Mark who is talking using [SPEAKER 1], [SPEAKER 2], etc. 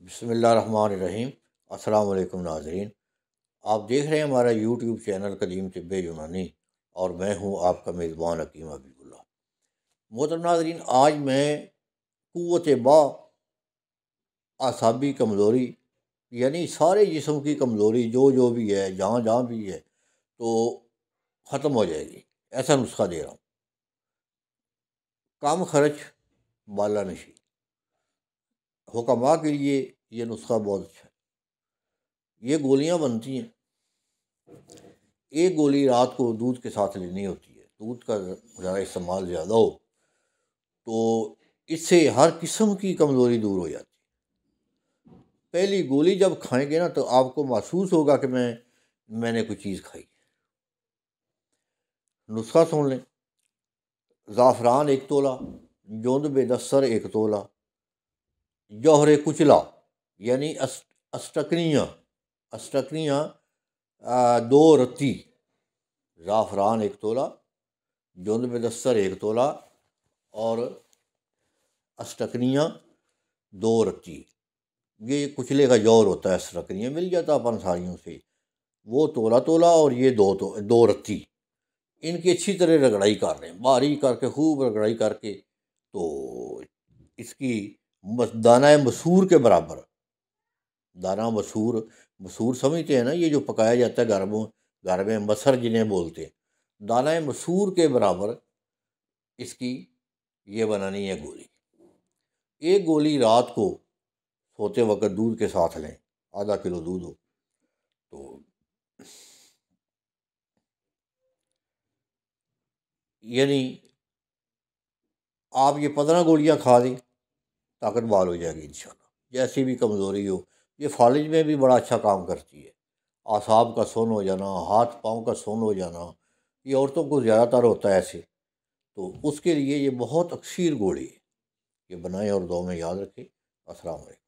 [SPEAKER 1] بسم اللہ الرحمن الرحیم۔ السلام علیکم ناظرین، آپ دیکھ رہے ہیں ہمارا یوٹیوب چینل قدیم طب یونانی، اور میں ہوں آپ کا میزبان حکیم حبیب اللہ۔ محترم ناظرین، آج میں قوت با اعصابی کمزوری، یعنی سارے جسم کی کمزوری جو بھی ہے، جہاں بھی ہے، تو ختم ہو جائے گی، ایسا نسخہ دے رہا ہوں۔ کم خرچ بالا نشی، حکماء کے لیے یہ نسخہ بہت اچھا ہے۔ یہ گولیاں بنتی ہیں، ایک گولی رات کو دودھ کے ساتھ لینی ہوتی ہے۔ دودھ کا ذرا استعمال زیادہ ہو تو اس سے ہر قسم کی کمزوری دور ہو جاتی ہے۔ پہلی گولی جب کھائیں گے نا تو آپ کو محسوس ہوگا کہ میں نے کوئی چیز کھائی۔ نسخہ سن لیں۔ زعفران 1 تولہ، جوند دستر 1 تولہ، جوہر کچلا یعنی اسٹکنیاں 2 رتی، زعفران 1 تولہ، جوند دستر 1 تولہ، اور اسٹکنیاں 2 رتی۔ یہ کچلے کا جوہر ہوتا ہے، اسٹکنیاں مل جاتا اپن ساریوں سے، وہ تولہ اور یہ 2 رتی۔ ان کی اچھی طرح رگڑائی کر لیں، باریک کر کے، خوب رگڑائی کر کے، تو اس کی دانہ مسور کے برابر، دانہ مسور سمجھتے ہیں نا، یہ جو پکایا جاتا ہے گھر میں مسر جنہیں بولتے ہیں، دانہ مسور کے برابر اس کی یہ بنانی ہے گولی۔ ایک گولی رات کو سوتے وقت دودھ کے ساتھ لیں، آدھا کلو دودھ ہو تو، یعنی آپ یہ 15 گولیاں کھا دیں، طاقت بحال ہو جائے گی انشاءاللہ۔ جیسی بھی کمزوری ہو، یہ فالج میں بھی بڑا اچھا کام کرتی ہے۔ اعصاب کا سن ہو جانا، ہاتھ پاؤں کا سن ہو جانا، یہ عورتوں کو زیادہ تر ہوتا ہے ایسے، تو اس کے لیے یہ بہت اکثیر گولی ہے۔ یہ بنائیں اور دعا میں یاد رکھیں۔ السلام علیکم۔